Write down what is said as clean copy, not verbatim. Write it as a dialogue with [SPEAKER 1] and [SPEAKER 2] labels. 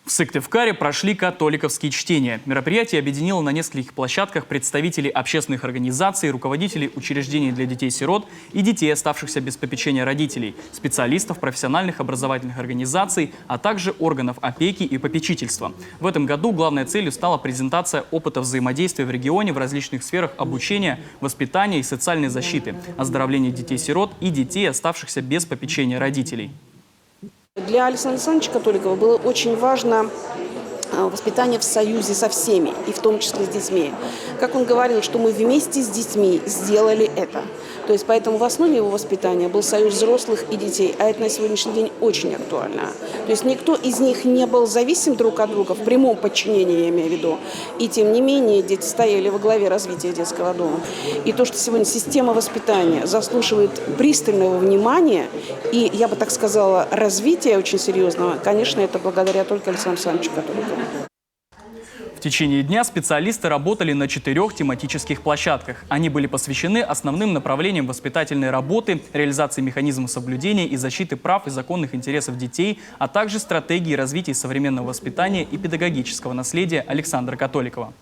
[SPEAKER 1] В Сыктывкаре прошли католиковские чтения. Мероприятие объединило на нескольких площадках представителей общественных организаций, руководителей учреждений для детей-сирот и детей, оставшихся без попечения родителей, специалистов профессиональных образовательных организаций, а также органов опеки и попечительства. В этом году главной целью стала презентация опыта взаимодействия в регионе в различных сферах обучения, воспитания и социальной защиты, оздоровления детей-сирот и детей, оставшихся без попечения родителей.
[SPEAKER 2] Для Александра Александровича Католикова было очень важно воспитание в союзе со всеми, и в том числе с детьми. Как он говорил, что мы вместе с детьми сделали это. То есть поэтому в основе его воспитания был союз взрослых и детей, а это на сегодняшний день очень актуально. То есть никто из них не был зависим друг от друга, в прямом подчинении, я имею в виду. И тем не менее дети стояли во главе развития детского дома. И то, что сегодня система воспитания заслуживает пристального внимания и, я бы так сказала, развития очень серьезного, конечно, это благодаря только Александру Александровичу Католикову.
[SPEAKER 1] В течение дня специалисты работали на 4 тематических площадках. Они были посвящены основным направлениям воспитательной работы, реализации механизмов соблюдения и защиты прав и законных интересов детей, а также стратегии развития современного воспитания и педагогического наследия Александра Католикова.